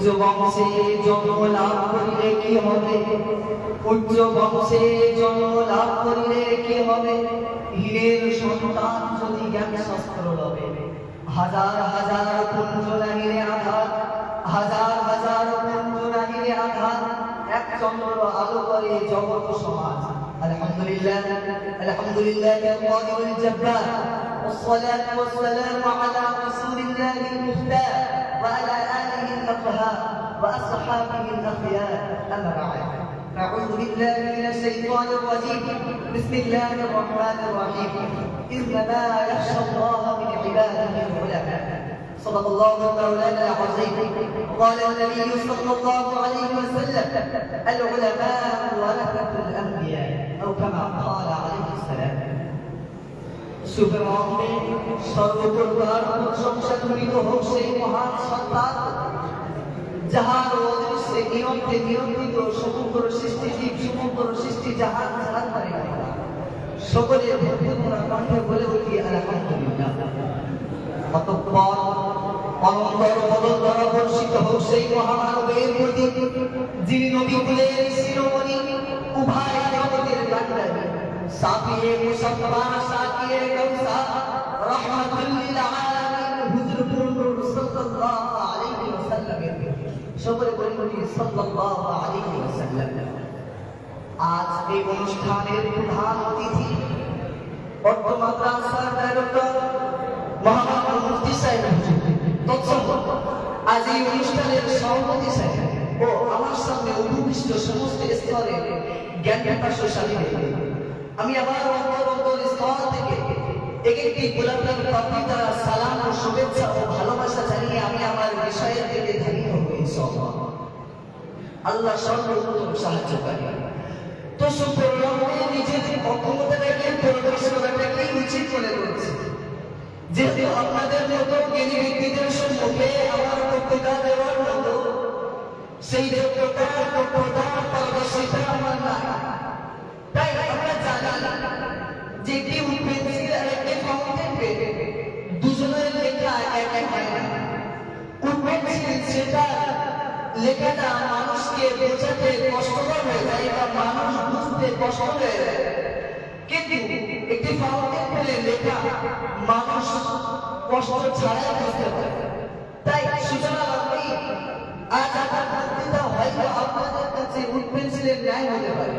উচ্চ বংশে জন্ম লাভ করিলে কি হবে? উচ্চ বংশে জন্ম লাভ করিলে কি হবে? হীরের সন্তান যদি জ্ঞান শাস্ত্র লবে। হাজার হাজার কুঞ্জ নাহিলে আধার, হাজার হাজার কুঞ্জ নাহিলে আধার, এক চন্দ্র আলো করে জগৎ সমাজ। আলহামদুলিল্লাহ, আলহামদুলিল্লাহ আল-কাদিরুল জাব্বার, والصلاة والسلام على رسول الله المختار وعلى آله الأطهار وأصحابه الأخيار. أما بعد، أعوذ بالله من الشيطان الرجيم. بسم الله الرحمن الرحيم. إنما يخشى الله من عباده العلماء. صدق الله مولانا العظيم. قال النبي صلى الله عليه وسلم: العلماء ورثة الأنبياء، أو كما قال عليه السلام. সুবহানে সর্বপ্রকার প্রশংসা করিত হোক সেই মহান সত্তার, যাহার উদ্দেশ্যে নিয়ন্ত্রে নিয়ন্ত্রিত সমগ্র সৃষ্টি জীব, সমগ্র সৃষ্টি জাহান জাহান করে সকলে ভক্তিপূর্ণ কণ্ঠে বলে উঠি আলহামদুলিল্লাহ। অতঃপর অনন্তর বদল বর্ষিত হোক সেই মহামানবের প্রতি, যিনি নবী কুলের শিরোমণি, উভয় জগতের কান্ডারি, সাফিয়ে মুসাফফা, সাকিয়ে কাউসার, রাহমাতুল লিল আলামিন, হুজুর সাল্লাল্লাহু আলাইহি ওয়াসাল্লাম। সকলে বলি সাল্লাল্লাহু আলাইহি ওয়াসাল্লাম। আজ এই অনুষ্ঠানের প্রধান অতিথি অর্থ মাদ্রাসার ডাইরেক্টর মহামান্য মুফতি সাহেব হুজুর। তৎসঙ্গত আজ এই অনুষ্ঠানের সভাপতি সাহেব ও আমার সামনে উপবিষ্ট সমস্ত স্তরের জ্ঞান প্রকাশশালী ব্যক্তি, আমি আবার অন্তর স্তর থেকে একটি গোলাপের পাপড়ি দ্বারা সালাম ও শুভেচ্ছা ও ভালোবাসা জানিয়ে আমি আমার বিষয়ের দিকে ধাবিত হই। ইনশাআল্লাহ আল্লাহ সর্বোত্তম সাহায্যকারী। তো সুপ্রলম্বে নিজের অক্ষমতাটাকে প্রকাশ করাটাকেই উচিত মনে করছি। যেহেতু আপনাদের মতো জ্ঞানী ব্যক্তিদের সম্মুখে আমার বক্তৃতা দেওয়ার মতো সেই যোগ্যতা পারদর্শিতা আমার নাই, তাই আমরা জানি যে একটি পেন্সিল আর একটি ফাউন্টেন পেন দুজনের লেখা এক হয় না। পেন্সিল সেটা লেখাটা মানুষকে বোঝাতে কষ্টকর হয়ে যায় বা মানুষ বুঝতে কষ্ট হয়ে যায়, কিন্তু একটি ফাউন্টেন পেনের লেখা মানুষ কষ্ট ছাড়াই বুঝতে পারে। তাই সুতরাং আমি আজ আমার বক্তৃতা হয়তো আপনাদের কাছে পেন্সিলের ন্যায় হতে পারে।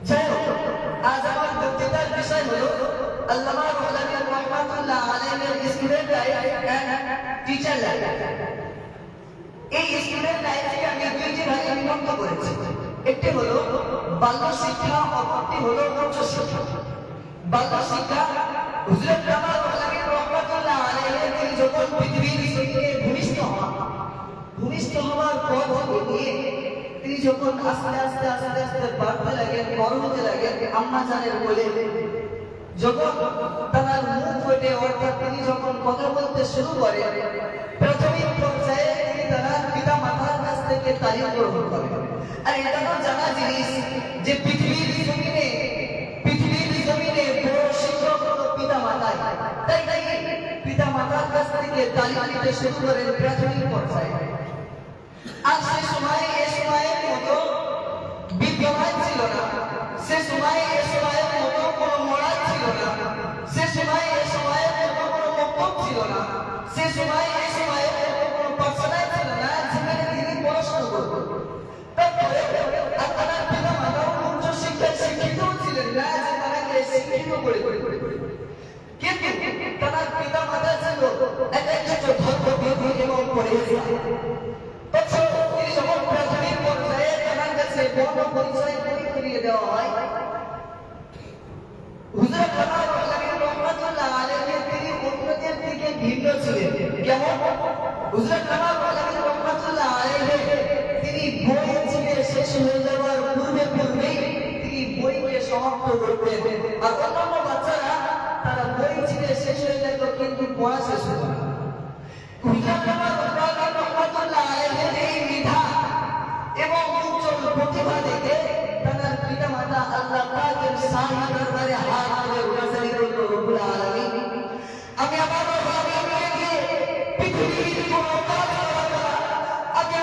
যাই হোক, আজ আমার বক্তৃতার বিষয় হলো আল্লামা মাওলানা রহমাতুল্লাহ আলাইহির student life and teacher life. এই স্টুডেন্ট লাইফকে আমি দুইটি ভাগে বিভক্ত করেছি। একটি হলো বাল্য শিক্ষা, অপরটি হলো উচ্চ শিক্ষা। বাল্য শিক্ষা হুজুর আল্লামা মাওলানা রহমাতুল্লাহ আলাইহি তিনি যখন পৃথিবীর জমিনে ভূমিষ্ঠ হওয়ার পর থেকে তিনি যখন আস্তে আস্তে আস্তে আস্তে বাড়তে লাগেন, বড় হতে লাগেন, আম্মা জানের কোলে যখন তার মুখ ফুটে, অর্থাৎ তিনি যখন কথা বলতে শুরু করেন, প্রাথমিক পর্যায়ে তিনি তার পিতা মাতার কাছ থেকে তালিম গ্রহণ করেন। আর এটা তো জানা জিনিস যে পৃথিবীর জমিনে বড় শিক্ষক হলো পিতা মাতাই। তাই পিতা মাতার কাছ থেকে তালিম নিতে শুরু করেন প্রাথমিক পর্যায়ে। আর সে সময়ের মতো বিদ্যমান ছিল না, সে সময়ের মতো কোনো মোড়াল ছিল না, সে সময়ের মতো কোনো বক্তব্য ছিল না, সে সময়ের মতো কোনো পাঠশালায় ছিল না যেখানে তিনি পড়াশোনা করতেন। তারপরে আপনার পিতা মাতাও উচ্চ শিক্ষায় শিক্ষিত ছিলেন না যে তাকে শিক্ষিত করে, কিন্তু তার পিতা মাতা ছিল একজন ধর্মবিধি এবং পরিবেশ। তিনি যখন প্রাথমিক পর্যায়ে তার কাছে বর্ণ পরিচয় করিয়ে দেওয়া হয়, হুজুর আল্লামা মাওলানা রহমাতুল্লাহ আলাইহি তিনি অন্যদের থেকে ভিন্ন ছিলেন। কেমন? হুজুর আল্লামা মাওলানা রহমাতুল্লাহ আলাইহি তিনি বই থেকে শেষ হয়ে যাওয়ার পূর্বেই তিনি বইকে সমাপ্ত করতেন। আর অন্যান্য বাচ্চারা তারা বই থেকে শেষ হয়ে যেত কিন্তু পড়া শেষ হতো না। হুজুর আল্লামা মাওলানা রহমাতুল্লাহ আলাইহি এই মেধা এবং উজ্জ্বল প্রতিভা দেখে তার পিতা মাতা আল্লাহ পাকের শাহী দরবারে হাত তুলে উনাজারি করল, রব্বুল আলামিন আমি আমার ভাবি পৃথিবীর কোনো কাজ করব না, আমি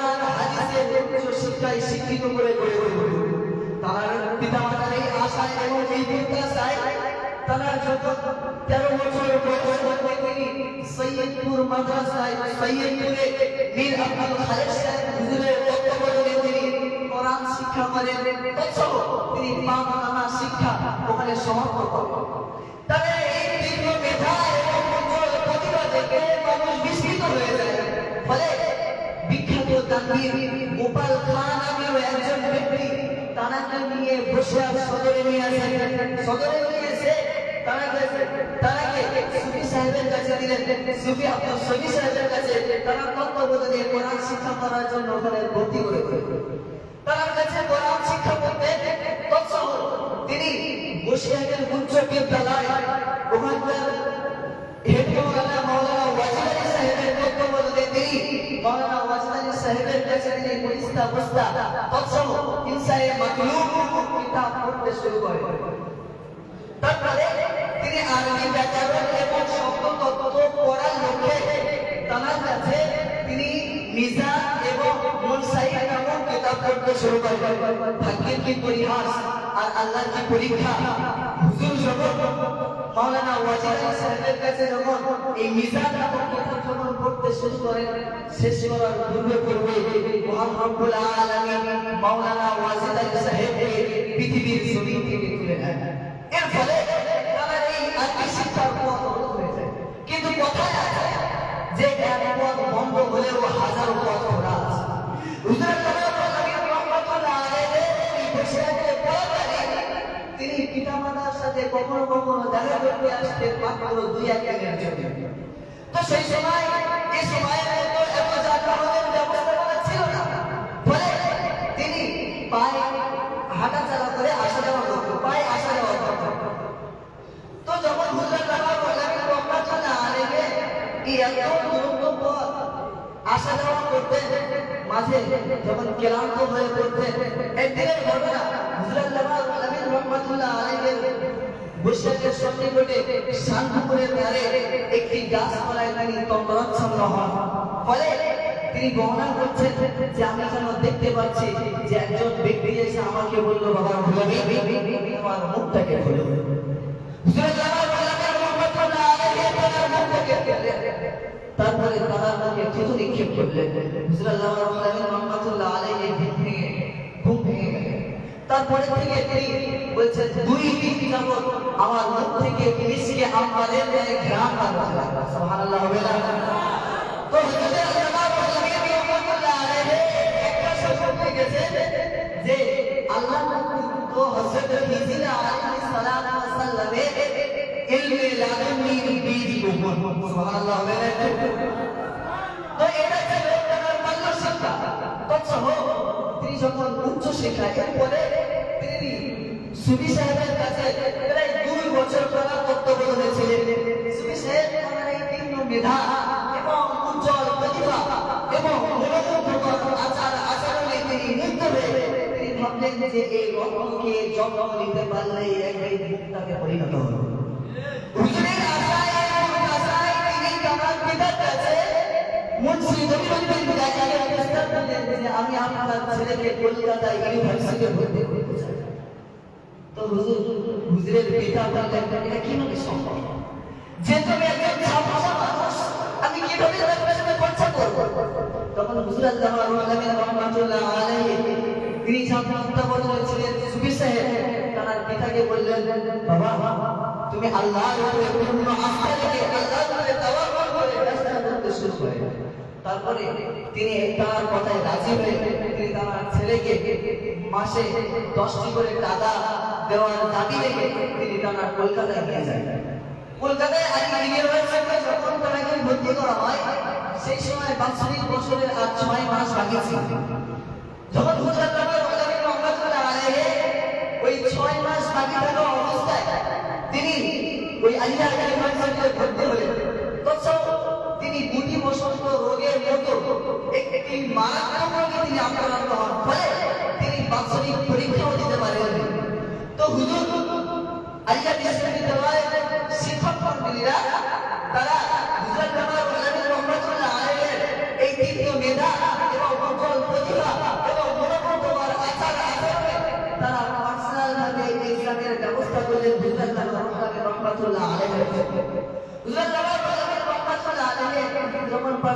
কোরআন হাদিসের উচ্চ শিক্ষায় শিক্ষিত করে গড়ে তুলবে। তার পিতামাতার এই আশায় এবং এই প্রত্যাশায় তারা যখন 13 বছর বয়সে তিনি সৈয়দপুর মাদ্রাসায় সৈয়দপুরে মীর আব্দুল খালেক সাহেব হুজুরের তত্ত্বাবধানে তিনি কোরআন শিক্ষা করেন, তৎসহ তিনি পাক নামাজ শিক্ষা ওখানে সমাপ্ত করেন। তবে এই তীব্র মেধা এবং উজ্জ্বল প্রতিভা থেকে মানুষ বিস্মিত হয়ে যায়। ফলে বিখ্যাত তানভীর গোপাল খান নামেও একজন ব্যক্তি তানাকে নিয়ে বসে সদরে নিয়ে আসেন। সদরে নিয়ে এসে তানাকে সুফি সাহেবের কাছে দিলেন। সুফি আব্দুল সফি সাহেবের কাছে তারা তত্ত্বাবধানে কোরআন শিক্ষা করার জন্য ওখানে ভর্তি করে দিলেন। তার কাছে কোরআন শিক্ষা করতে তৎসহ তিনি বসিরহাটের উচ্চ বিদ্যালয় ওখানকার হেড মাওলানা ওয়াজিদ আলী সাহেবের তত্ত্বাবধানে তিনি মাওলানা ওয়াজিদ আলী সাহেবের কাছে তিনি পরিস্তা বস্তা তৎসহ ইনসায়ে মাতলুব কিতাব পড়তে শুরু করেন। তারপরে তিনি আরবি ব্যাকরণ এবং শব্দতত্ত্ব পড়ার লক্ষ্যে তার কাছে তিনি মিজান এবং মুনসাইদ নামক কিতাব পড়তে শুরু করেন। ভাগ্যের কি পরিহাস আর আল্লাহর কি পরীক্ষা! হুজুর যখন মাওলানা ওয়াজিদ আলী সাহেবের কাছে যখন এই মিজান নামক কিতাব যখন পড়তে শুরু করেন, শেষ করার পূর্বে মহান রব্বুল আলামিন মাওলানা ওয়াজিদ আলী সাহেবকে পৃথিবীর জমিন থেকে তুলে নেন। এর ফলে তাদের এই আরবি শিক্ষার পথ অবরোধ হয়ে যায়। কিন্তু কোথায় আছে যে এক পথ বন্ধ হলেও হাজারো পথ খোলা আছে। তিনি পিতামাতার সাথে কখনো কখনো দেখা করতে আসতেন মাত্র 2-1 দিনের জন্য। তো সেই সময় এই সময়ের মতো এত যানবাহনের ব্যবস্থা ছিল না। ফলে তিনি পায়ে হাঁটা চলা করে আসা যাওয়া করতেন, পায়ে আসা যাওয়া করতেন। তো যখন হুজুর আসা যাওয়া করতেন, মাঝে যখন ক্লান্ত হয়ে পড়তেন, একদিনের ঘটনা হুজুর রহমাতুল্লাহ আলাইহির বৈশাখের সন্নিকটে শান্তপুরের ধারে একটি গাছপালায় তিনি তন্দ্রাচ্ছন্ন হন। ফলে তিনি বর্ণনা করছেন যে আমি যেন দেখতে পাচ্ছি যে একজন ব্যক্তি এসে আমাকে বললো, বাবা আমার মুখটাকে খুলে। তারপরে তারা তাকে থুতু নিক্ষেপ করলেন। ঘুম ভেঙে গেল। তারপরে থেকে তিনি বলছেন 2 দিন যাবত আমার মুখ থেকে মিশকে আমাদের ঘ্রাণ আসছে। সুবহানাল্লাহ হবে না? তো একটা শব্দ গেছে যে আল্লাহ তো হযরত খিজির আলাইহিস সালাম ওয়াসাল্লামের ইলমে লাদুন্নির বীজ বপন। সুবহানাল্লাহ হবে না? তো এটা ছিল তার বাল্য শিক্ষা। তৎসহ তিনি যখন উচ্চ শিক্ষা এরপরে তিনি সুফি সাহেবের কাছে প্রায় 2 বছর পড়ার তত্ত্বাবধানে ছিলেন। সুফি সাহেব তার এই তীক্ষ্ণ মেধা এবং উজ্জ্বল প্রতিভা এবং মনোমুগ্ধকর আচরণে তিনি মুগ্ধ হয়ে তিনি ভাবলেন যে এই রত্নকে যত্ন নিতে পারলে একদিন মুক্তাকে পরিণত হবে। হুজুরের আশায় তিনি তার পিতার কাছে মুন্সি জমিরুদ্দিন গাজীকে প্রস্তাব দিলেন যে আমি আপনার ছেলেকে কলকাতা ইউনিভার্সিটিতে ভর্তি করতে চাই। তো হুজুরের পিতা বললেন, এটা কিভাবে সম্ভব? যে তুমি একজন ছাত্র মানুষ, আমি কিভাবে তার পেছনে খরচা করব? তখন হুজুর রহমাতুল্লাহ আলাইহি তিনি ছাত্রত্ব বলেছিলেন সুফি সাহেব তার পিতাকে বললেন, বাবা তুমি আল্লাহর উপরে পূর্ণ আস্থা রেখে আল্লাহর উপরে তাওয়াক্কুল করে চেষ্টা করতে শুরু করেন। তারপরে তিনি তার কথায় রাজি হয়ে তিনি তার ছেলেকে মাসে 10টি করে টাকা দেওয়ার দাবি রেখে তিনি তার কলকাতায় নিয়ে যান। কলকাতায় ইউনিভার্সিটিতে যখন তাকে ভর্তি করা হয়, সেই সময় 62 বছরের আর 6 মাস বাকি ছিল। যখন হুজুর রহমাতুল্লাহ আলাইহি ওই 6 মাস বাকি থাকা অবস্থায় তিনি ওই আলিয়া ইউনিভার্সিটিতে ভর্তি হলেন। তৎসহ তিনি গুটি বসন্ত রোগের মতো একটি মারাত্মক রোগে তিনি আক্রান্ত হন। ফলে তিনি বাৎসরিক পরীক্ষাও দিতে পারেন। তো হুজুর আলিয়া বিশ্ববিদ্যালয়ের শিক্ষক মন্ডলীরা তারা হুজুর রহমাতুল্লাহ আলাইহির এই তীব্র মেধা এবং উজ্জ্বল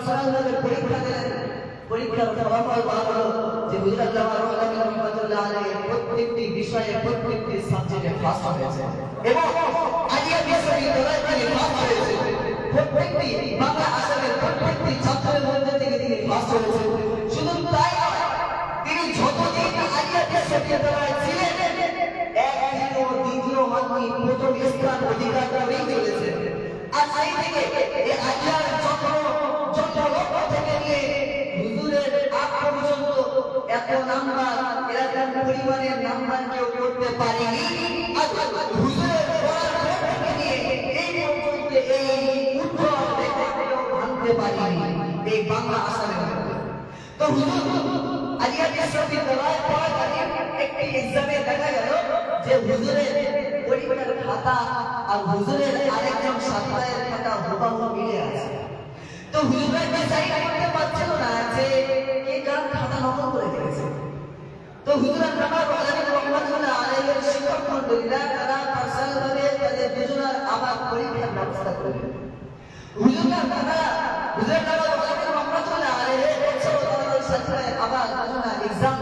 পার্সোনাল ভাবে পরীক্ষা দিলেন। পরীক্ষার ফলাফল ভালো যে হুজুর আল্লামা রুহুল আমিন রাহমাতুল্লাহ আলাইহি প্রত্যেকটি বিষয়ে প্রত্যেকটি সাবজেক্টে ফার্স্ট হয়েছে এবং আলিয়া বিশ্ববিদ্যালয়ে তিনি ফার্স্ট হয়েছে। প্রত্যেকটি বাংলা আসামের প্রত্যেকটি ছাত্রের মধ্যে থেকে তিনি ফার্স্ট হয়েছে। শুধু তাই নয়, তিনি যতদিন আলিয়া বিশ্ববিদ্যালয়ে ছিলেন একদিনও দ্বিতীয় হননি, প্রথম স্থান অধিকার করেই চলেছেন। আর সেই থেকে এই আলিয়ার যত লক্ষ্য থেকে নিয়ে হুজুরের আগ পর্যন্ত এত নাম্বার এরকম পরিমাণের নাম্বার কেউ করতে পারেনি। আর হুজুরের পড়ার থেকে নিয়ে এই পর্যন্ত এই উজ্জ্বল রেখা কেউ ভাঙতে পারেনি এই বাংলা আসামের মধ্যে। তো হুজুর আলিয়া বিশ্ববিদ্যালয়ে পড়াকালীন একটি এক্সামে দেখা গেল যে হুজুরের পরীক্ষার খাতা আর হুজুরের আরেকজন ছাত্রের খাতা হুবহু মিলে আছে। তো হুজুর ডিসাইড করতে পারছিল না যে কে কার খাতা নকল করে ফেলেছে। তো হুজুর আল্লামা রুহুল আমিন রাহমাতুল্লাহ আলাইহির শিক্ষক মণ্ডলীরা তারা পার্সোনাল ভাবে তাদের দুজনের আবার পরীক্ষার ব্যবস্থা করলেন। হুজুর আল্লামা রুহুল আমিন রাহমাতুল্লাহ আলাইহির সাথে আবার দুজনের এক্সাম।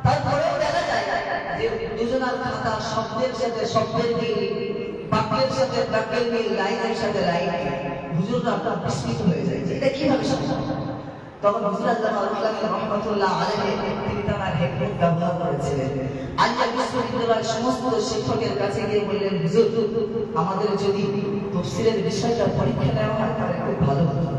তারপরেও দেখা যায় যে দুজনের খাতা শব্দের সাথে শব্দের মিল, বাক্যের সাথে বাক্যের মিল, লাইনের সাথে লাইন। হুজুররা বিস্মিত হয়ে যায় যে এটা কিভাবে সম্ভব। তখন হুজুর আল্লামা রুহুল আমিন রাহমাতুল্লাহ আলাইহি তিনি তার হিকমত ব্যবহার করেছিলেন। আলিয়া বিশ্ববিদ্যালয়ের সমস্ত শিক্ষকের কাছে গিয়ে বললেন, হুজুর আমাদের যদি তাফসীরের বিষয়টা পরীক্ষা নেওয়া হয় তাহলে খুব ভালো হতো।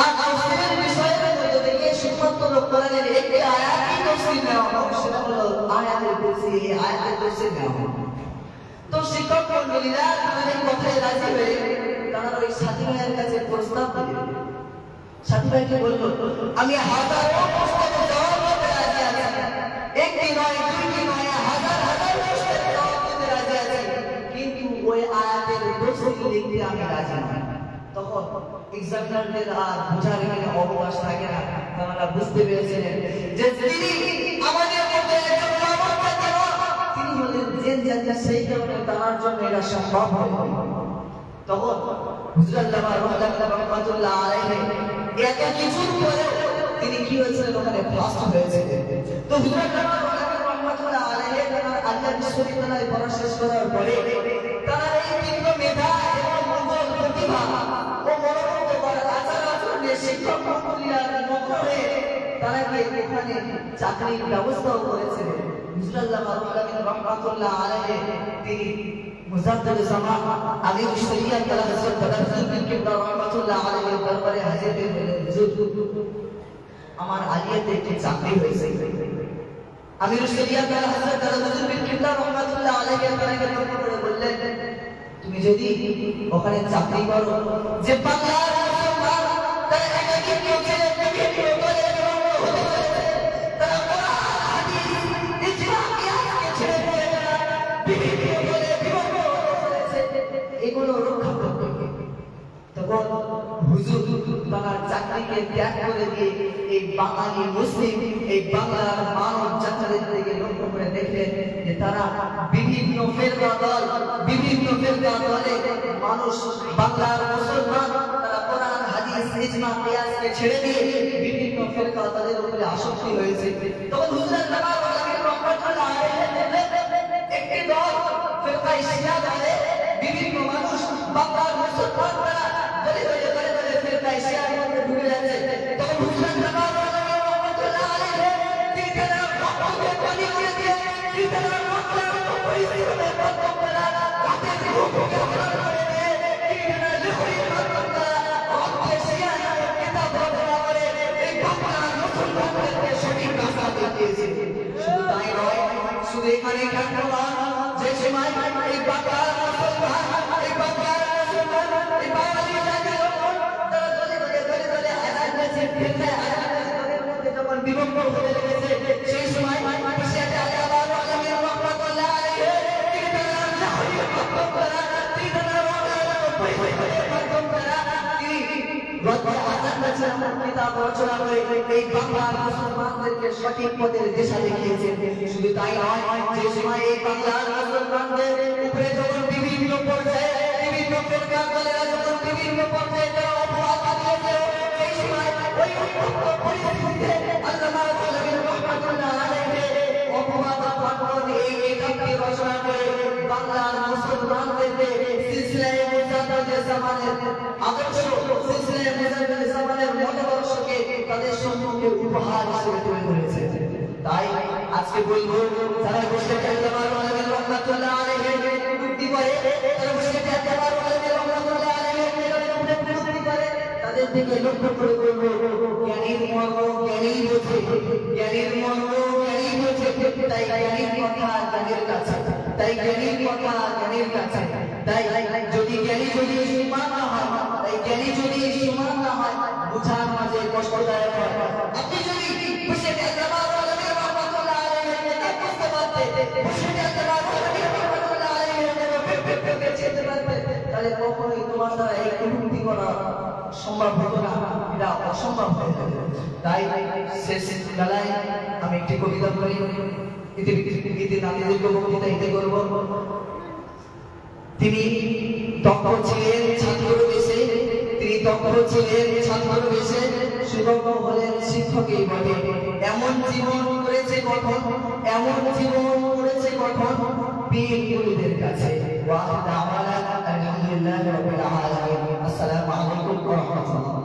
আর তাফসীরের বিষয়ের মধ্যে থেকে শুধুমাত্র কোরআনের একটি আয়াতই তাফসীর নেওয়া হোক, সেটা হলো আয়াতুল কুরসি। এই আয়াতুল কুরসি নেওয়া হোক। তো শিক্ষক মণ্ডলীরা তাদের কথায় রাজি হয়ে তারা ওই সাথী ভাইয়ের কাছে প্রস্তাব দিলেন। সাথী ভাইকে বলল, আমি হাজারো প্রশ্নের জবাব দিতে রাজি আছি, একটি নয় দুইটি নয় হাজার হাজার প্রশ্নের জবাব দিতে রাজি আছি, কিন্তু ওই আয়াতের তাফসীর লিখতে আমি রাজি নই। তখন এক্সামিনারদের আর বোঝার এখানে অবকাশ থাকে না। তারা বুঝতে পেরেছিলেন যে তিনি আমাদের মধ্যে একজন তিনি হলেন জেন জাতি, সেই কারণে তার জন্য এটা সম্ভব হয়। তখন হুজুর আল্লামা রুহুল আমিন রাহমাতুল্লাহ আলাইহি এত কিছুর পরে তিনি কি হয়েছিলেন ওখানে ফার্স্ট হয়েছিলেন। তো হুজুর আল্লামা রুহুল আমিন রাহমাতুল্লাহ আলাইহি আলিয়া বিশ্ববিদ্যালয়ে পড়া শেষ করার পরে তারা এই তীব্র মেধা এবং মঙ্গল প্রতিভা ও মনোবল করার আচরণে শিক্ষক মণ্ডলীরা মুগ্ধ হয়ে তারা গিয়ে ওখানে চাকরির ব্যবস্থাও করেছিলেন। হুজুর আল্লামা রুহুল আমিন রাহমাতুল্লাহ আলাইহি তিনি মুজাদ্দিদ জামান আমির শরিয়াত তাআলা হযরত হুজুর বিন কিবলা রাহমাতুল্লাহ আলাইহির দরবারে হাজির হয়ে হুজুর আমার আলিয়াতে একটি চাকরি হয়েছে। আমির শরিয়াত তাআলা হযরত হুজুর বিন কিবলা রাহমাতুল্লাহ আলাইহির দরবারে লক্ষ্য করে বললেন, তুমি যদি ওখানে চাকরি করো যে বাংলার মুসলমান তারা একাকী কেউ বিভিন্ন দলে হতে পারে, তারা কোরআন হাদিস ইজমা কিয়াসকে ছেড়ে দিয়ে বিভিন্ন দলে বিভক্ত হয়েছে, এগুলো রক্ষা করতে হবে। তখন হুজুর তার চাকরিকে ত্যাগ করে দিয়ে এই বাঙালি মুসলিম এই বাংলার মানব জাতির দিকে লক্ষ্য করে দেখলেন যে তারা বিভিন্ন ফিরকা দলে মানুষ বাংলার মুসলমান তারা কোরআন হাদিস ইজমা কিয়াসকে ছেড়ে দিয়ে বিভিন্ন ফিরকা দলের উপরে আসক্তি হয়েছে। তখন হুজুর আল্লামা রুহুল আমিন রাহমাতুল্লাহ আলাইহি একটি দল ফিরকা শিয়া দলে বিভিন্ন মানুষ বাংলার মুসলমান তারা দলে দলে দলে দলে ফিরকা শিয়ার মধ্যে ঢুকে যাচ্ছে। তখন হুজুর আল্লামা রুহুল আমিন রাহমাতুল্লাহ আলাইহি তিনি তারা রক্তকে পানি দিয়ে দিয়ে তিনি তারা রক্তের পরিস্থিতিতে বর্তমানে রাতের রূপকে হরণ করে দিয়ে তিনি তারা লিখি বর্তমানে রক্তের শিয়ার কিতাব রচনা করে এই বাংলার মুসলমানদেরকে সঠিক রাস্তা দেখিয়েছে। শুধু তাই নয়, শুধু এখানে কেন যে সময় এই বাংলার মুসলমান এই বাংলার মুসলমান এই বাঙালি জাতির তারা দলে দলে দলে দলে হাজার কাছে ফিরতে হাজার কাছে তাদের মধ্যে যখন বিভক্ত হতে লেগেছে, সেই সময় ইসলামে আল্লামা রুহুল আমিন রাহমাতুল্লাহ আলাইহি তিনি তারা লাহোরি মাধ্যম করা তিনি তারা মাধ্যম করা তিনি হাজার কাছে কিতাব রচনা করে এই বাংলার মুসলমানদেরকে সঠিক পথের দিশা দেখিয়েছেন। শুধু তাই নয়, যে সময় এই বাংলার মুসলমানদের উপরে যখন বিভিন্ন পর্যায়ে বিভিন্ন ফিরকা দলেরা যখন বিভিন্ন পর্যায়ে তারা অপবাদ দিয়েছে, সময় ওই উত্তপ্ত পরিস্থিতিতে আল্লামা আল-আলবী রাহমাতুল্লাহ আলাইহি অপবাদ ফাটল এই কিতাবটি রচনা করে বাংলার মুসলমানদেরকে সিলসিলায়ে মুজাদ্দিদের জামানের আদর্শ সিলসিলায়ে মুজাদ্দিদের জামানের মতাদর্শকে তাদের সম্মুখে উপহার হিসেবে তুলে ধরেছে। তাই আজকে বলবো যারা বসে আল্লামা আল-আলবী রাহমাতুল্লাহ আলাইহি মুক্তি করে, তারা বসে আল্লামা আল-আলবী রাহমাতুল্লাহ আলাইহি মুক্তি করে, তাদের দিকে লক্ষ্য করে বলবো জ্ঞানীর মর্ম জ্ঞানীই বোঝে, জ্ঞানীর মর্ম জ্ঞানীই বোঝে। তাই জ্ঞানীর কথা জ্ঞানীর কাছে, তাই জ্ঞানীর কথা জ্ঞানীর কাছে। তাই যদি জ্ঞানী যদি সমান না হয়, তাই জ্ঞানী যদি সমান না হয়, বুঝার মাঝে কষ্টদায়ক হয়। আপনি যদি বসে আল্লামা আল-আলবী রাহমাতুল্লাহ আলাইহি বুঝতে পারতেন, বসে আল্লামা আল-আলবী রাহমাতুল্লাহ আলাইহি চেতে পারতেন, তাহলে কখনোই তোমার দ্বারা এই কটূক্তি করা সম্ভব হতো না, এটা অসম্ভব হয়ে যেত। তাই শেষ বেলায় আমি একটি কবিতা বলি, ইতি নাতিদেরকে বক্তৃতা এতে করব। তিনি দক্ষ ছিলেন ছাত্র বেশে, তিনি দক্ষ ছিলেন ছাত্র বেশে, সুদক্ষ হলেন শিক্ষকেই বটে। এমন জীবন করেছে গঠন, এমন জীবন করেছে গঠন পীর মুরিদের কাছে। ওয়া আখিরু দাওয়ানা আলহামদুলিল্লাহি রাব্বিল আলামিন। আসসালামু আলাইকুম ওয়া রাহমাতুল্লাহ।